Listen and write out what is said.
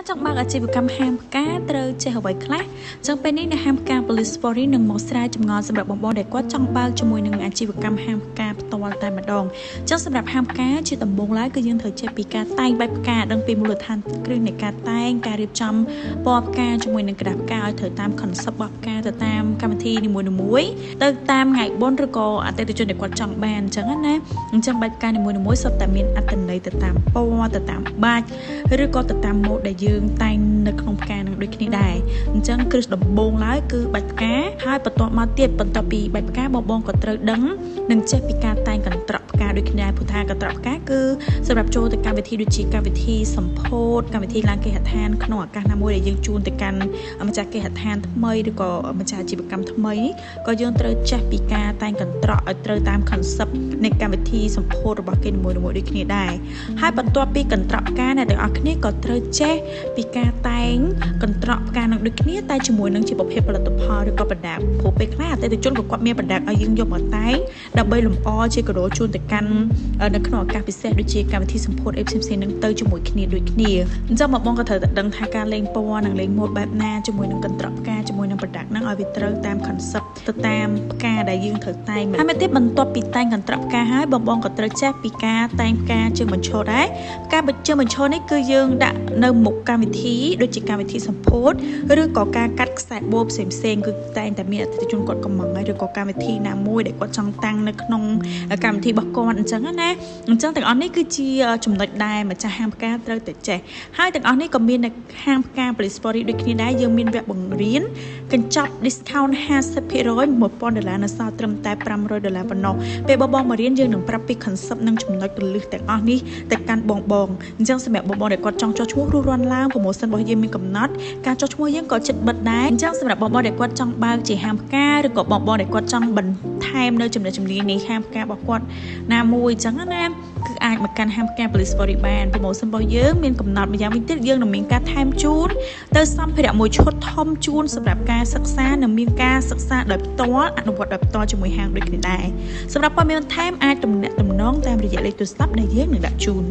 ចង់បើកអាជីវកម្មហាមផ្កាត្រូវចេះអ្វីខ្លះចឹងពេលនេះនៅហាមផ្កា Police Story នឹងមកស្រាវចម្ងល់សម្រាប់បងប្អូនដែលគាត់ចង់បើកជាមួយនឹងអាជីវកម្មហាមផ្កាផ្ទាល់តែម្ដងចឹងសម្រាប់ហាមផ្កាជាដំបូងឡើយគឺយើងត្រូវចេះពីការតែងបែបផ្កាដឹងពីមូលដ្ឋានគ្រឹះនៃការតែងការរៀបចំពណ៌ផ្កាជាមួយនឹងក្តារផ្កាឲ្យត្រូវតាម concept របស់ផ្កាទៅតាមកម្មវិធីនីមួយៗទៅតាមថ្ងៃបុណ្យឬក៏អតិថិជនដែលគាត់ចង់បានអញ្ចឹងណាអញ្ចឹងបែបផ្កានីមួយៗសុទ្ធតែមានអត្ថន័យទៅតាមពណ៌ទៅតាមបាច់ឬក៏ទៅតាមម៉ូដដែលយើងតែងនៅក្នុងផ្កានឹងដូចគ្នាដែរអញ្ចឹងគ្រឹះដំបូងឡើយគឺបាច់ផ្កាហើយបន្ទាប់មកទៀតបន្ទាប់ពីបាច់ផ្កាបងក៏ត្រូវដឹងនិងចេះពីការតែងកន្ត្រកផ្កាដូចគ្នាព្រោះថាកន្ត្រកផ្កាគឺសម្រាប់ចូលទៅកម្មវិធីដូចជាកម្មវិធីសម្ពោធកម្មវិធីឡើងគេហដ្ឋានក្នុងឱកាសណាមួយដែលយើងជួនទៅកាន់ម្ចាស់គេហដ្ឋានថ្មីឬក៏ម្ចាស់អាជីវកម្មថ្មីក៏យើងត្រូវចេះពីការតែងកន្ត្រកឲ្យត្រូវតាម concept នៃកម្មវិធីសម្ពោធរបស់គេនីមួយៗដូចគ្នាដែរហើយបន្ទាប់ពីកន្ត្រកផ្កាអ្នកទាំងអស់គ្នាក៏ត្រូវចេះពីការតែងកន្ត្រកផ្កានឹងដូចគ្នាតែជាមួយនឹងជាប្រភេទផលិតផលឬក៏ប្រដាប់ព្រោះពេលខ្លះអតិថិជនក៏គាត់មានប្រដាប់ឲ្យយើងយកមកតែងដើម្បីលម្អជាកាដូជូនទៅកាន់នៅក្នុងឱកាសពិសេសដូចជាកម្មវិធីសម្ពោធផ្សេងៗនឹងទៅជាមួយគ្នាដូចគ្នាអញ្ចឹងបងក៏ត្រូវតែដឹងថាការលេងពណ៌និងលេងម៉ូដបែបណាជាមួយនឹងកន្ត្រកផ្កាជាមួយនឹងប្រដាប់ហ្នឹងឲ្យវាត្រូវតាម concept ទៅតាមផ្កាដែលយើងត្រូវតែងហើយមកទៀតបន្ទាប់ពីតែងកន្ត្រកផ្កាហើយបងក៏ត្រូវចេះពីការតែងផ្កាជើងបញ្ឈរដែរផ្កាជើងបញ្ឈរនេះគឺយើងដាក់នៅមុខកម្មវិធីដូចជាកម្មវិធីសម្ពោធឬក៏ការកាត់ខ្សែបូផ្សេងៗគឺតែងតែមានអតិថិជនគាត់កំងហើយឬក៏កម្មវិធីណាមួយដែលគាត់ចង់តាំងនៅក្នុងកម្មវិធីរបស់គាត់អញ្ចឹងណាអញ្ចឹងទាំងអស់នេះគឺជាចំណុចដែលម្ចាស់ហាងផ្កាត្រូវតែចេះហើយទាំងអស់នេះក៏មាននៅហាងផ្កា Police Story ដូចគ្នាដែរយើងមានវគ្គបង្រៀនកញ្ចប់ discount 50% $1000 នៅសល់ត្រឹមតែ$500ប៉ុណ្ណោះពេលបងមករៀនយើងនឹងប្រាប់ពី concept និងចំណុចកលឹះទាំងអស់នេះទៅកាន់បងអញ្ចឹងសម្រាប់បងដែលគាត់ចង់ចុះឈ្មោះរន់ឡើង promotion របស់យើងមានកំណត់ការចុះឈ្មោះយើងក៏ចិត្តបិទដែរអញ្ចឹងសម្រាប់បងដែលគាត់ចង់បើកជាហាងផ្កាឬក៏បងដែលគាត់ចង់បន្ថែមនៅចំណុចចម្រៀងនៃហាងផ្ការបស់គាត់ណាមួយអញ្ចឹងណាគឺអាចមកកាន់ហាងផ្កា Police Story បាន promotion របស់យើងមានកំណត់ម្យ៉ាងវិញទៀតយើងនឹងមានការថែមជូនទៅសម្ភារៈមួយឈុតធំជូនសម្រាប់ការសិក្សានិងមានការសិក្សាដោយផ្ទាល់អនុវត្តដោយផ្ទាល់ជាមួយហាងដូចគ្នាដែរសម្រាប់ព័ត៌មានបន្ថែមអាចទំនាក់ទំនងតាមរយៈលេខទូរស័ព្ទដែលយើងនឹងដាក់ជូន